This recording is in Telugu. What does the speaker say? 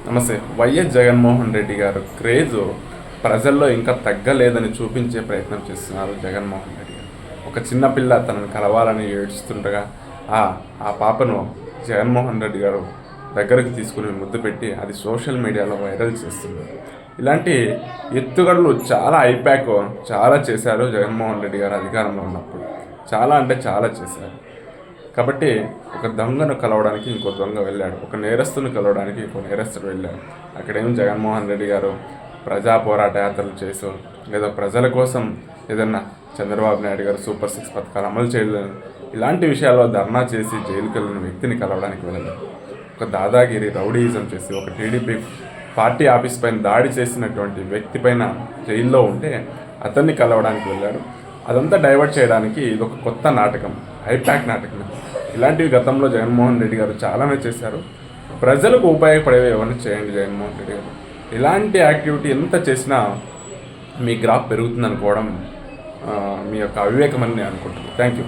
నమస్తే. వైఎస్ జగన్మోహన్ రెడ్డి గారు క్రేజు ప్రజల్లో ఇంకా తగ్గలేదని చూపించే ప్రయత్నం చేస్తున్నారు జగన్మోహన్ రెడ్డి గారు. ఒక చిన్నపిల్ల తనను కలవాలని ఏడుస్తుండగా ఆ పాపను జగన్మోహన్ రెడ్డి గారు దగ్గరకు తీసుకుని ముద్దు పెట్టి అది సోషల్ మీడియాలో వైరల్ చేస్తున్నారు. ఇలాంటి ఎత్తుగడలు చాలా ఐప్యాక్ చాలా చేశారు జగన్మోహన్ రెడ్డి గారు అధికారంలో ఉన్నప్పుడు. చాలా అంటే చాలా చేశారు. కాబట్టి ఒక దొంగను కలవడానికి ఇంకో దొంగ వెళ్ళాడు, ఒక నేరస్తుని కలవడానికి ఇంకో నేరస్తుడు వెళ్ళాడు. అక్కడేమో జగన్మోహన్ రెడ్డి గారు ప్రజా పోరాట యాత్రలు చేసో లేదా ప్రజల కోసం ఏదన్నా చంద్రబాబు నాయుడు గారు సూపర్ 6 పథకాలు అమలు చేయలేదు, ఇలాంటి విషయాల్లో ధర్నా చేసి జైలుకి వెళ్ళిన వ్యక్తిని కలవడానికి వెళ్ళారు. ఒక దాదాగిరి రౌడీయిజం చేసి ఒక టీడీపీ పార్టీ ఆఫీస్ పైన దాడి చేసినటువంటి వ్యక్తి పైన జైల్లో ఉంటే అతన్ని కలవడానికి వెళ్ళాడు. అదంతా డైవర్ట్ చేయడానికి ఇది ఒక కొత్త నాటకం, ఐప్యాక్ నాటకం. ఇలాంటివి గతంలో జగన్మోహన్ రెడ్డి గారు చాలానే చేశారు. ప్రజలకు ఉపయోగపడేవి ఎవరిని చేయండి జగన్మోహన్ రెడ్డి గారు. ఇలాంటి యాక్టివిటీ ఎంత చేసినా మీ గ్రాఫ్ పెరుగుతుంది అనుకోవడం మీ యొక్క అవివేకం అని నేను అనుకుంటున్నాను. Thank you.